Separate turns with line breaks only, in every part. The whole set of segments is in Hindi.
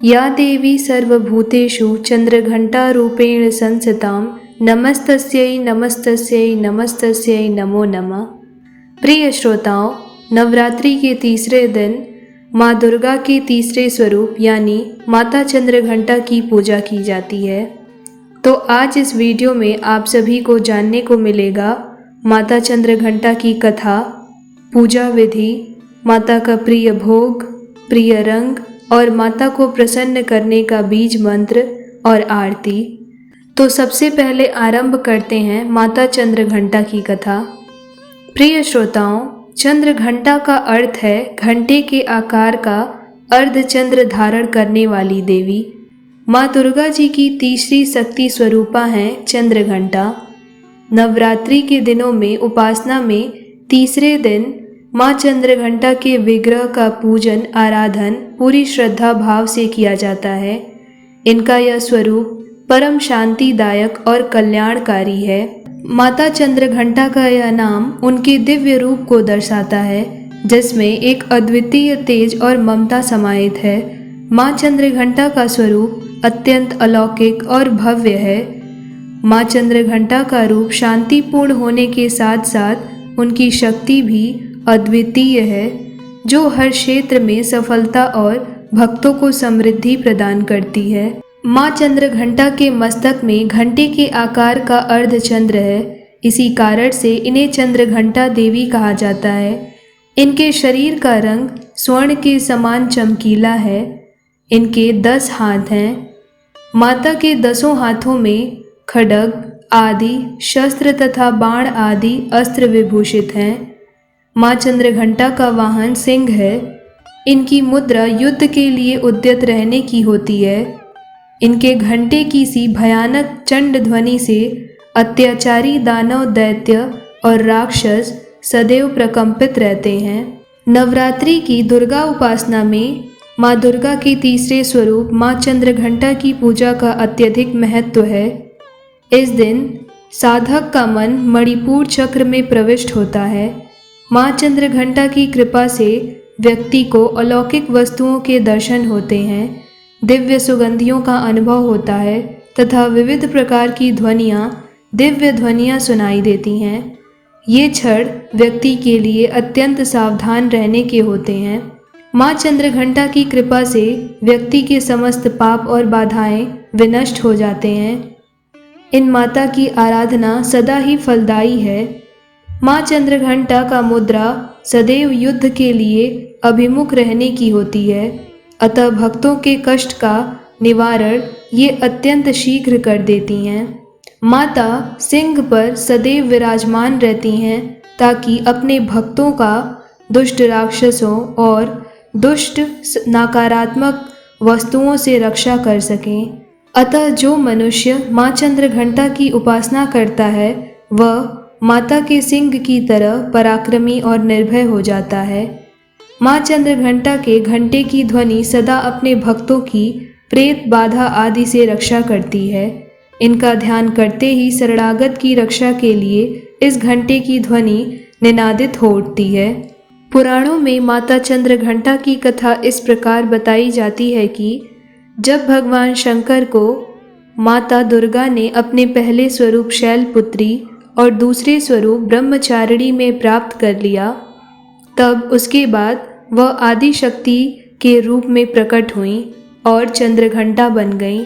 या देवी सर्वभूतेषु चंद्रघंटारूपेण संस्थितां नमस्तस्यै नमस्तस्यै नमस्तस्यै नमो नमः। प्रिय श्रोताओं, नवरात्रि के तीसरे दिन माँ दुर्गा के तीसरे स्वरूप यानी माता चंद्रघंटा की पूजा की जाती है। तो आज इस वीडियो में आप सभी को जानने को मिलेगा माता चंद्रघंटा की कथा, पूजा विधि, माता का प्रिय भोग, प्रिय रंग और माता को प्रसन्न करने का बीज मंत्र और आरती। तो सबसे पहले आरंभ करते हैं माता चंद्रघंटा की कथा। प्रिय श्रोताओं, चंद्रघंटा का अर्थ है घंटे के आकार का अर्धचंद्र धारण करने वाली देवी। माँ दुर्गा जी की तीसरी शक्ति स्वरूपा हैं चंद्रघंटा। नवरात्रि के दिनों में उपासना में तीसरे दिन माँ चंद्रघंटा के विग्रह का पूजन आराधन पूरी श्रद्धा भाव से किया जाता है। इनका यह स्वरूप परम शांतिदायक और कल्याणकारी है। माता चंद्रघंटा का यह नाम उनके दिव्य रूप को दर्शाता है, जिसमें एक अद्वितीय तेज और ममता समाहित है। माँ चंद्रघंटा का स्वरूप अत्यंत अलौकिक और भव्य है। माँ चंद्रघंटा का रूप शांतिपूर्ण होने के साथ साथ उनकी शक्ति भी अद्वितीय है, जो हर क्षेत्र में सफलता और भक्तों को समृद्धि प्रदान करती है। माँ चंद्रघंटा के मस्तक में घंटे के आकार का अर्धचंद्र है। इसी कारण से इन्हें चंद्रघंटा देवी कहा जाता है। इनके शरीर का रंग स्वर्ण के समान चमकीला है। इनके 10 हाथ हैं। माता के 10 हाथों में खड्ग आदि शस्त्र तथा बाण आदि अस्त्र विभूषित हैं। माँ चंद्रघंटा का वाहन सिंह है। इनकी मुद्रा युद्ध के लिए उद्यत रहने की होती है। इनके घंटे की सी भयानक चंड ध्वनि से अत्याचारी दानव, दैत्य और राक्षस सदैव प्रकंपित रहते हैं। नवरात्रि की दुर्गा उपासना में माँ दुर्गा के तीसरे स्वरूप माँ चंद्रघंटा की पूजा का अत्यधिक महत्व है। इस दिन साधक का मन मणिपुर चक्र में प्रविष्ट होता है। माँ चंद्रघंटा की कृपा से व्यक्ति को अलौकिक वस्तुओं के दर्शन होते हैं, दिव्य सुगंधियों का अनुभव होता है तथा विविध प्रकार की दिव्य ध्वनियाँ सुनाई देती हैं। ये क्षण व्यक्ति के लिए अत्यंत सावधान रहने के होते हैं। माँ चंद्रघंटा की कृपा से व्यक्ति के समस्त पाप और बाधाएं विनष्ट हो जाते हैं। इन माता की आराधना सदा ही फलदायी है। माँ चंद्रघंटा का मुद्रा सदैव युद्ध के लिए अभिमुख रहने की होती है, अतः भक्तों के कष्ट का निवारण ये अत्यंत शीघ्र कर देती हैं। माता सिंह पर सदैव विराजमान रहती हैं ताकि अपने भक्तों का दुष्ट राक्षसों और दुष्ट नकारात्मक वस्तुओं से रक्षा कर सकें। अतः जो मनुष्य माँ चंद्रघंटा की उपासना करता है वह माता के सिंह की तरह पराक्रमी और निर्भय हो जाता है। माँ चंद्रघंटा के घंटे की ध्वनि सदा अपने भक्तों की प्रेत बाधा आदि से रक्षा करती है। इनका ध्यान करते ही शरणागत की रक्षा के लिए इस घंटे की ध्वनि निनादित हो उठती है। पुराणों में माता चंद्रघंटा की कथा इस प्रकार बताई जाती है कि जब भगवान शंकर को माता दुर्गा ने अपने पहले स्वरूप शैलपुत्री और दूसरे स्वरूप ब्रह्मचारिणी में प्राप्त कर लिया, तब उसके बाद वह आदि शक्ति के रूप में प्रकट हुई और चंद्रघंटा बन गई।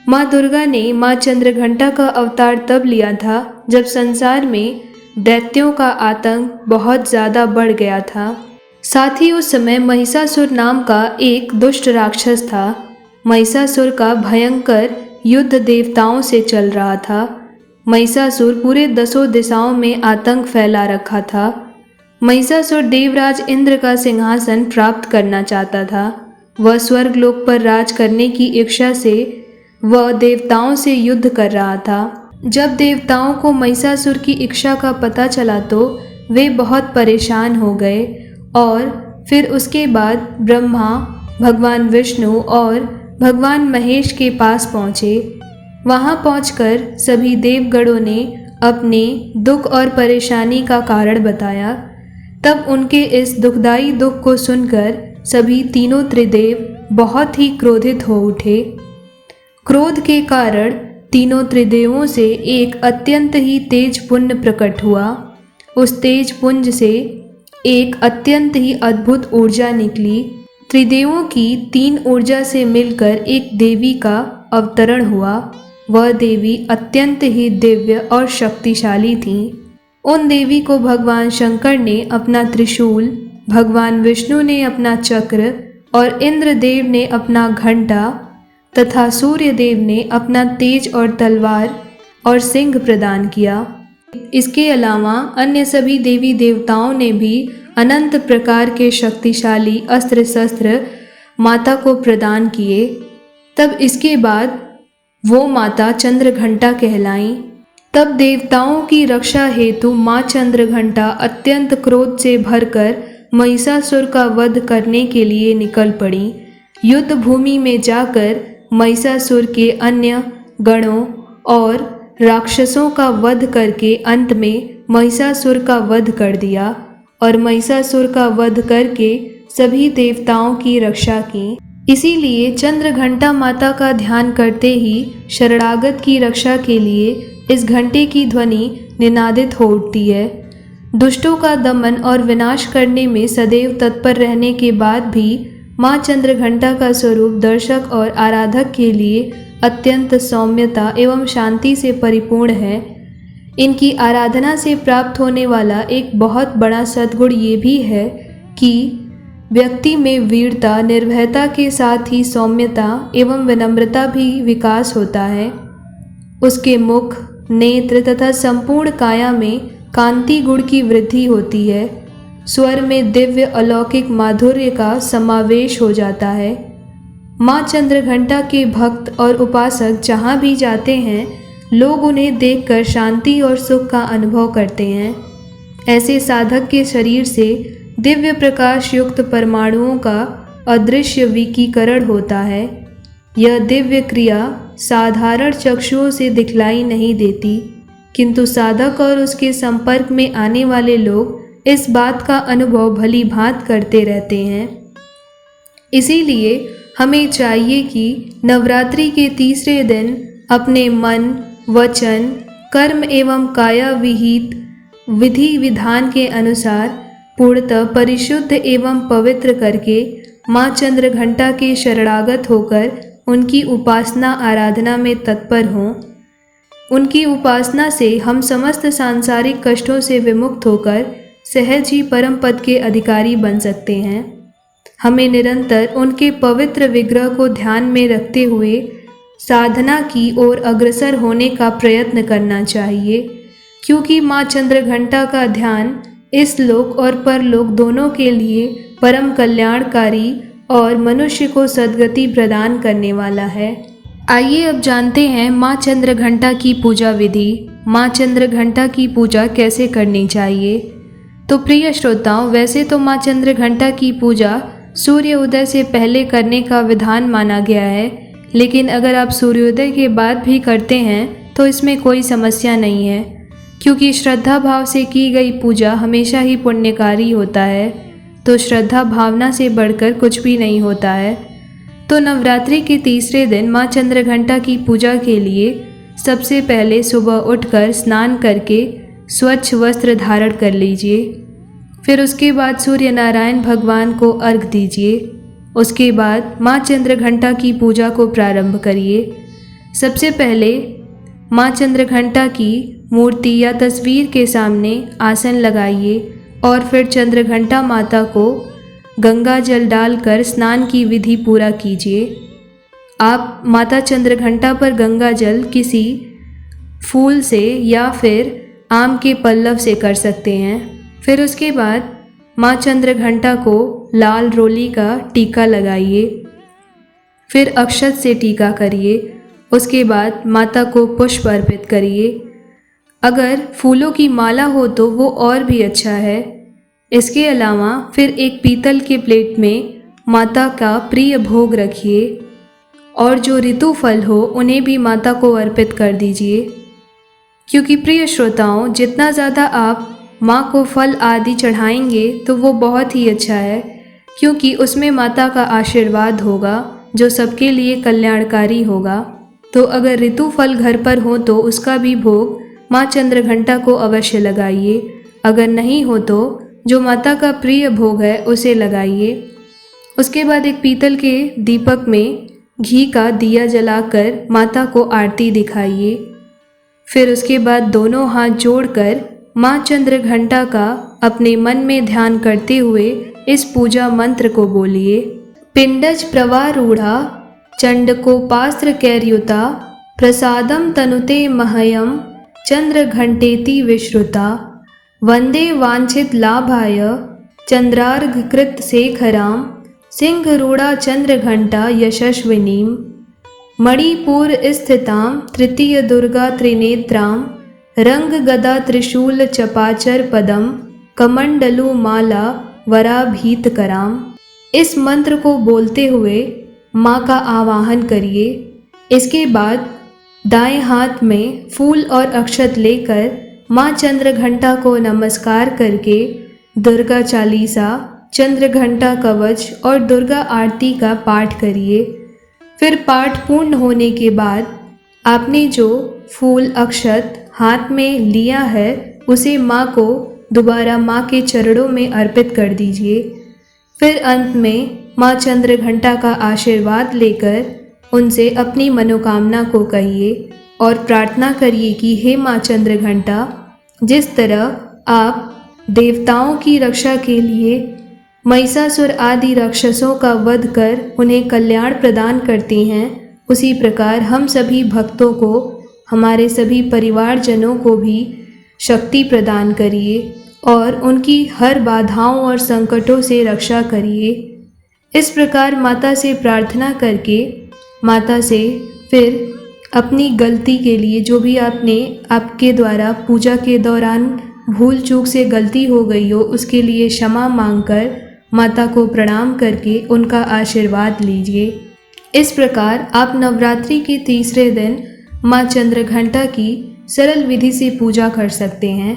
माँ दुर्गा ने माँ चंद्रघंटा का अवतार तब लिया था जब संसार में दैत्यों का आतंक बहुत ज़्यादा बढ़ गया था। साथ ही उस समय महिषासुर नाम का एक दुष्ट राक्षस था। महिषासुर का भयंकर युद्ध देवताओं से चल रहा था। महिषासुर पूरे 10 दिशाओं में आतंक फैला रखा था। महिषासुर देवराज इंद्र का सिंहासन प्राप्त करना चाहता था। वह स्वर्गलोक पर राज करने की इच्छा से वह देवताओं से युद्ध कर रहा था। जब देवताओं को महिषासुर की इच्छा का पता चला तो वे बहुत परेशान हो गए और फिर उसके बाद ब्रह्मा, भगवान विष्णु और भगवान महेश के पास पहुँचे। वहां पहुंचकर सभी देवगणों ने अपने दुख और परेशानी का कारण बताया। तब उनके इस दुखदाई दुख को सुनकर सभी तीनों त्रिदेव बहुत ही क्रोधित हो उठे। क्रोध के कारण तीनों त्रिदेवों से एक अत्यंत ही तेज पुंज प्रकट हुआ। उस तेज पुंज से एक अत्यंत ही अद्भुत ऊर्जा निकली। त्रिदेवों की 3 ऊर्जा से मिलकर एक देवी का अवतरण हुआ। वह देवी अत्यंत ही दिव्य और शक्तिशाली थी। उन देवी को भगवान शंकर ने अपना त्रिशूल, भगवान विष्णु ने अपना चक्र और इंद्रदेव ने अपना घंटा तथा सूर्यदेव ने अपना तेज और तलवार और सिंह प्रदान किया। इसके अलावा अन्य सभी देवी देवताओं ने भी अनंत प्रकार के शक्तिशाली अस्त्र शस्त्र माता को प्रदान किए। तब इसके बाद वो माता चंद्रघंटा कहलाईं। तब देवताओं की रक्षा हेतु माँ चंद्रघंटा अत्यंत क्रोध से भरकर महिषासुर का वध करने के लिए निकल पड़ी। युद्ध भूमि में जाकर महिषासुर के अन्य गणों और राक्षसों का वध करके अंत में महिषासुर का वध कर दिया और महिषासुर का वध करके सभी देवताओं की रक्षा की। इसीलिए चंद्रघंटा माता का ध्यान करते ही शरणागत की रक्षा के लिए इस घंटे की ध्वनि निनादित हो उठती है। दुष्टों का दमन और विनाश करने में सदैव तत्पर रहने के बाद भी माँ चंद्रघंटा का स्वरूप दर्शक और आराधक के लिए अत्यंत सौम्यता एवं शांति से परिपूर्ण है। इनकी आराधना से प्राप्त होने वाला एक बहुत बड़ा सद्गुण ये भी है कि व्यक्ति में वीरता, निर्भयता के साथ ही सौम्यता एवं विनम्रता भी विकास होता है। उसके मुख, नेत्र तथा संपूर्ण काया में कांति गुण की वृद्धि होती है। स्वर में दिव्य अलौकिक माधुर्य का समावेश हो जाता है। माँ चंद्रघंटा के भक्त और उपासक जहाँ भी जाते हैं, लोग उन्हें देखकर शांति और सुख का अनुभव करते हैं। ऐसे साधक के शरीर से दिव्य प्रकाश युक्त परमाणुओं का अदृश्य विकीकरण होता है। यह दिव्य क्रिया साधारण चक्षुओं से दिखलाई नहीं देती, किंतु साधक और उसके संपर्क में आने वाले लोग इस बात का अनुभव भली भांति करते रहते हैं। इसीलिए हमें चाहिए कि नवरात्रि के तीसरे दिन अपने मन, वचन, कर्म एवं काया विहित विधि विधान के अनुसार पूर्णतः परिशुद्ध एवं पवित्र करके माँ चंद्रघंटा के शरणागत होकर उनकी उपासना आराधना में तत्पर हों। उनकी उपासना से हम समस्त सांसारिक कष्टों से विमुक्त होकर सहज ही परम पद के अधिकारी बन सकते हैं। हमें निरंतर उनके पवित्र विग्रह को ध्यान में रखते हुए साधना की ओर अग्रसर होने का प्रयत्न करना चाहिए, क्योंकि माँ चंद्रघंटा का ध्यान इस लोक और परलोक दोनों के लिए परम कल्याणकारी और मनुष्य को सद्गति प्रदान करने वाला है। आइए अब जानते हैं माँ चंद्रघंटा की पूजा विधि। माँ चंद्रघंटा की पूजा कैसे करनी चाहिए। तो प्रिय श्रोताओं, वैसे तो माँ चंद्रघंटा की पूजा सूर्य उदय से पहले करने का विधान माना गया है, लेकिन अगर आप सूर्योदय के बाद भी करते हैं तो इसमें कोई समस्या नहीं है, क्योंकि श्रद्धा भाव से की गई पूजा हमेशा ही पुण्यकारी होता है। तो श्रद्धा भावना से बढ़कर कुछ भी नहीं होता है। तो नवरात्रि के तीसरे दिन माँ चंद्रघंटा की पूजा के लिए सबसे पहले सुबह उठकर स्नान करके स्वच्छ वस्त्र धारण कर लीजिए। फिर उसके बाद सूर्य नारायण भगवान को अर्घ दीजिए। उसके बाद माँ चंद्रघंटा की पूजा को प्रारंभ करिए। सबसे पहले माँ चंद्रघंटा की मूर्ति या तस्वीर के सामने आसन लगाइए और फिर चंद्रघंटा माता को गंगा जल डालकर स्नान की विधि पूरा कीजिए। आप माता चंद्रघंटा पर गंगा जल किसी फूल से या फिर आम के पल्लव से कर सकते हैं। फिर उसके बाद माँ चंद्रघंटा को लाल रोली का टीका लगाइए। फिर अक्षत से टीका करिए। उसके बाद माता को पुष्प अर्पित करिए। अगर फूलों की माला हो तो वो और भी अच्छा है। इसके अलावा फिर एक पीतल के प्लेट में माता का प्रिय भोग रखिए और जो ऋतु फल हो उन्हें भी माता को अर्पित कर दीजिए, क्योंकि प्रिय श्रोताओं, जितना ज़्यादा आप माँ को फल आदि चढ़ाएंगे तो वो बहुत ही अच्छा है। क्योंकि उसमें माता का आशीर्वाद होगा जो सबके लिए कल्याणकारी होगा। तो अगर ऋतु फल घर पर हो तो उसका भी भोग माँ चंद्रघंटा को अवश्य लगाइए। अगर नहीं हो तो जो माता का प्रिय भोग है उसे लगाइए। उसके बाद एक पीतल के दीपक में घी का दिया जलाकर माता को आरती दिखाइए। फिर उसके बाद दोनों हाथ जोड़कर माँ चंद्रघंटा का अपने मन में ध्यान करते हुए इस पूजा मंत्र को बोलिए। पिंडज प्रवारूढ़ा चंडकोपास्त्र कैर्युता प्रसादम तनुते मह्यम चंद्रघंटेति विश्रुता वंदे वांछित लाभाय चंद्रार्घकृत शेखराम सिंहरूढ़ा चंद्रघंटा यशस्विनीम मणिपुर स्थितां तृतीय दुर्गा त्रिनेत्रां रंग गदा त्रिशूल चपाचर पदम कमंडलु माला वराभीत कराम। इस मंत्र को बोलते हुए माँ का आवाहन करिए। इसके बाद दाएं हाथ में फूल और अक्षत लेकर माँ चंद्रघंटा को नमस्कार करके दुर्गा चालीसा, चंद्रघंटा कवच और दुर्गा आरती का पाठ करिए। फिर पाठ पूर्ण होने के बाद आपने जो फूल अक्षत हाथ में लिया है उसे माँ को दोबारा माँ के चरणों में अर्पित कर दीजिए। फिर अंत में माँ चंद्रघंटा का आशीर्वाद लेकर उनसे अपनी मनोकामना को कहिए और प्रार्थना करिए कि हे माँ चंद्रघंटा, जिस तरह आप देवताओं की रक्षा के लिए महिषासुर आदि राक्षसों का वध कर उन्हें कल्याण प्रदान करती हैं, उसी प्रकार हम सभी भक्तों को, हमारे सभी परिवारजनों को भी शक्ति प्रदान करिए और उनकी हर बाधाओं और संकटों से रक्षा करिए। इस प्रकार माता से प्रार्थना करके माता से फिर अपनी गलती के लिए जो भी आपके द्वारा पूजा के दौरान भूल चूक से गलती हो गई हो उसके लिए क्षमा मांगकर माता को प्रणाम करके उनका आशीर्वाद लीजिए। इस प्रकार आप नवरात्रि के तीसरे दिन माँ चंद्रघंटा की सरल विधि से पूजा कर सकते हैं।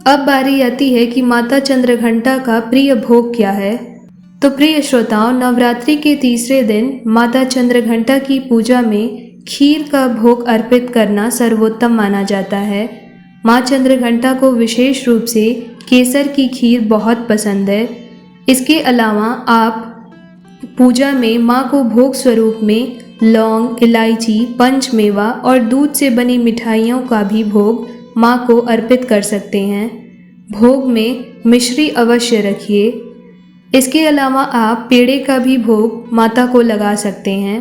अब बारी आती है कि माता चंद्रघंटा का प्रिय भोग क्या है। तो प्रिय श्रोताओं, नवरात्रि के तीसरे दिन माता चंद्रघंटा की पूजा में खीर का भोग अर्पित करना सर्वोत्तम माना जाता है। माँ चंद्रघंटा को विशेष रूप से केसर की खीर बहुत पसंद है। इसके अलावा आप पूजा में माँ को भोग स्वरूप में लौंग, इलायची, पंचमेवा और दूध से बनी मिठाइयों का भी भोग माँ को अर्पित कर सकते हैं। भोग में मिश्री अवश्य रखिए। इसके अलावा आप पेड़े का भी भोग माता को लगा सकते हैं।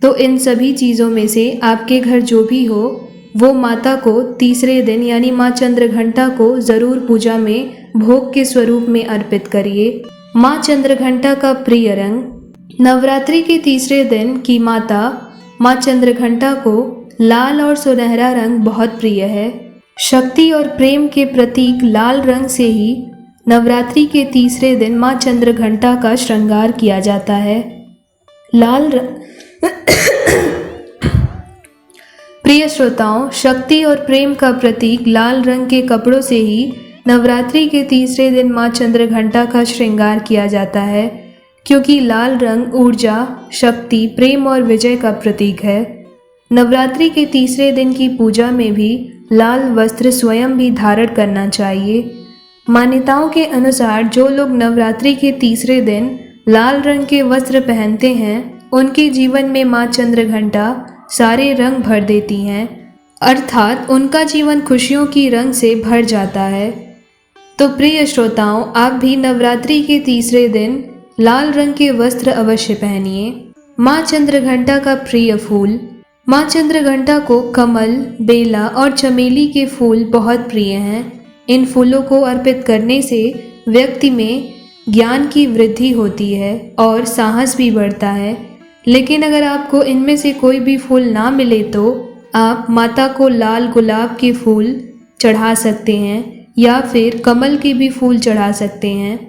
तो इन सभी चीज़ों में से आपके घर जो भी हो वो माता को तीसरे दिन यानी माँ चंद्रघंटा को ज़रूर पूजा में भोग के स्वरूप में अर्पित करिए। माँ चंद्रघंटा का प्रिय रंग। नवरात्रि के तीसरे दिन की माता माँ चंद्रघंटा को लाल और सुनहरा रंग बहुत प्रिय है। शक्ति और प्रेम के प्रतीक लाल रंग से ही नवरात्रि के तीसरे दिन माँ चंद्रघंटा का श्रृंगार किया जाता है। प्रिय श्रोताओं, शक्ति और प्रेम का प्रतीक लाल रंग के कपड़ों से ही नवरात्रि के तीसरे दिन माँ चंद्रघंटा का श्रृंगार किया जाता है, क्योंकि लाल रंग ऊर्जा, शक्ति, प्रेम और विजय का प्रतीक है। नवरात्रि के तीसरे दिन की पूजा में भी लाल वस्त्र स्वयं भी धारण करना चाहिए। मान्यताओं के अनुसार जो लोग नवरात्रि के तीसरे दिन लाल रंग के वस्त्र पहनते हैं उनके जीवन में माँ चंद्रघंटा सारे रंग भर देती हैं, अर्थात उनका जीवन खुशियों की रंग से भर जाता है। तो प्रिय श्रोताओं, आप भी नवरात्रि के तीसरे दिन लाल रंग के वस्त्र अवश्य पहनिए। माँ चंद्रघंटा का प्रिय फूल। माँ चंद्रघंटा को कमल, बेला और चमेली के फूल बहुत प्रिय हैं। इन फूलों को अर्पित करने से व्यक्ति में ज्ञान की वृद्धि होती है और साहस भी बढ़ता है। लेकिन अगर आपको इनमें से कोई भी फूल ना मिले तो आप माता को लाल गुलाब के फूल चढ़ा सकते हैं या फिर कमल के भी फूल चढ़ा सकते हैं।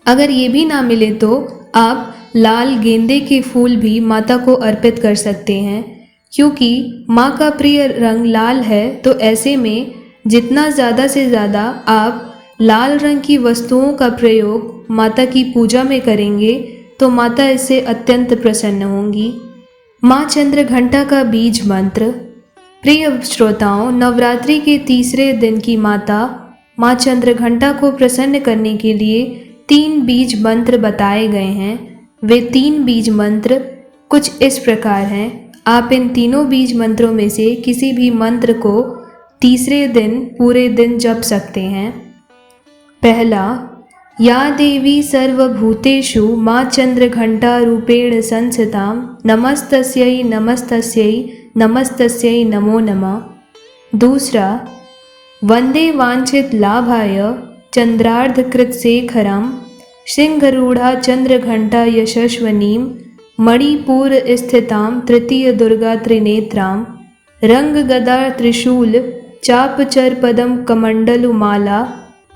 अगर ये भी ना मिले तो आप लाल गेंदे के फूल भी माता को अर्पित कर सकते हैं, क्योंकि माँ का प्रिय रंग लाल है। तो ऐसे में जितना ज़्यादा से ज़्यादा आप लाल रंग की वस्तुओं का प्रयोग माता की पूजा में करेंगे तो माता इससे अत्यंत प्रसन्न होंगी। माँ चंद्रघंटा का बीज मंत्र। प्रिय श्रोताओं, नवरात्रि के तीसरे दिन की माता माँ चंद्रघंटा को प्रसन्न करने के लिए 3 बीज मंत्र बताए गए हैं। वे 3 बीज मंत्र कुछ इस प्रकार हैं। आप इन तीनों बीज मंत्रों में से किसी भी मंत्र को तीसरे दिन पूरे दिन जप सकते हैं। पहला, या देवी सर्वभूतेषु माँ चंद्रघंटा रूपेण संस्थितां नमस्तस्यै नमस्तस्यै नमस्तस्यै नमो नमः। दूसरा, वंदे वांछित लाभाय चंद्रार्धकृत शेखरं सिंहरूढ़ा चंद्रघंटा यशस्वनीं मणिपुर स्थितां तृतीय दुर्गा त्रिनेत्रां रंग गदा त्रिशूल चापचर पदम कमंडलुमाला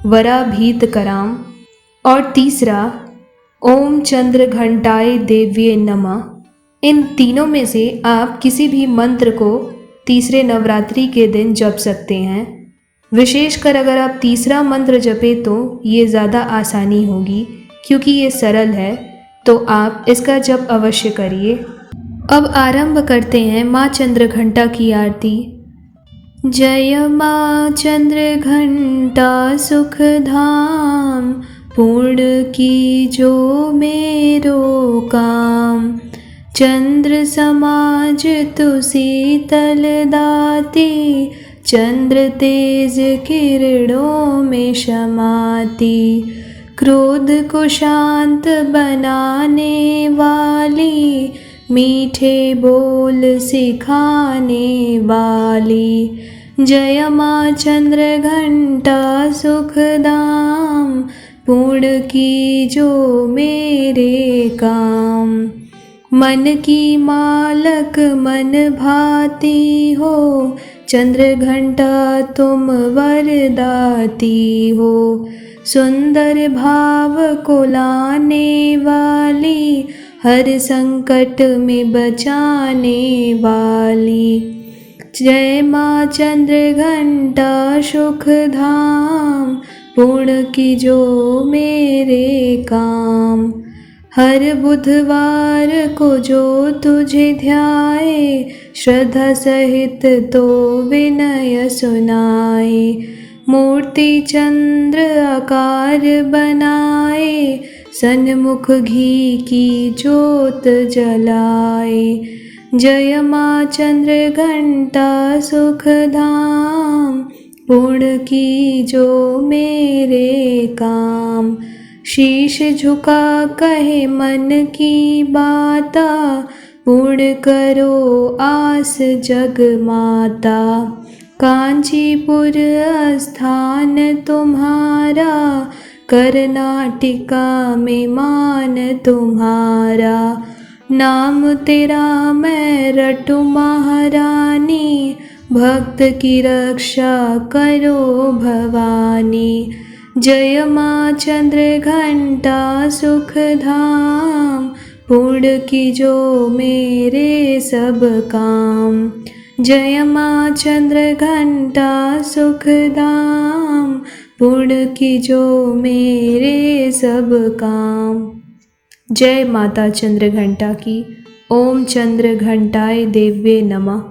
वराभीत कराम। और तीसरा, ओम चंद्रघंटाय देव्ये नमः। इन तीनों में से आप किसी भी मंत्र को तीसरे नवरात्रि के दिन जप सकते हैं। विशेषकर अगर आप तीसरा मंत्र जपे तो ये ज़्यादा आसानी होगी, क्योंकि ये सरल है, तो आप इसका जप अवश्य करिए। अब आरंभ करते हैं माँ चंद्रघंटा की आरती। जय माँ चंद्रघंटा सुखधाम पूर्ण की जो मेरो काम। चंद्र समाज तु शीतल दाती चंद्र तेज किरणों में समाती। क्रोध को शांत बनाने वाली मीठे बोल सिखाने वाली। जय माँ चंद्रघंटा सुखदाम पूर्ण की जो मेरे काम। मन की मालक मन भाती हो चंद्रघंटा तुम वरदाती हो। सुंदर भाव को लाने वाली हर संकट में बचाने वाली। जय माँ चंद्रघंटा सुखधाम पूर्ण की जो मेरे काम। हर बुधवार को जो तुझे ध्याए श्रद्धा सहित तो विनय सुनाए। मूर्ति चंद्र आकार बनाए सन्मुख घी की जोत जलाए। जय माँ चंद्रघंटा सुखधाम पूर्ण की जो मेरे काम। शीश झुका कहे मन की बाता पूर्ण करो आस जग माता। कांचीपुर स्थान तुम्हारा कर्नाटका में मान तुम्हारा। नाम तेरा मैं रटूं महारानी भक्त की रक्षा करो भवानी। जय माँ चंद्रघंटा सुखधाम पूर्ण की जो मेरे सब काम। जय माँ चंद्रघंटा सुखधाम पूर्ण की जो मेरे सब काम। जय माता चंद्रघंटा की। ओम चंद्रघंटाय देव्ये नमः।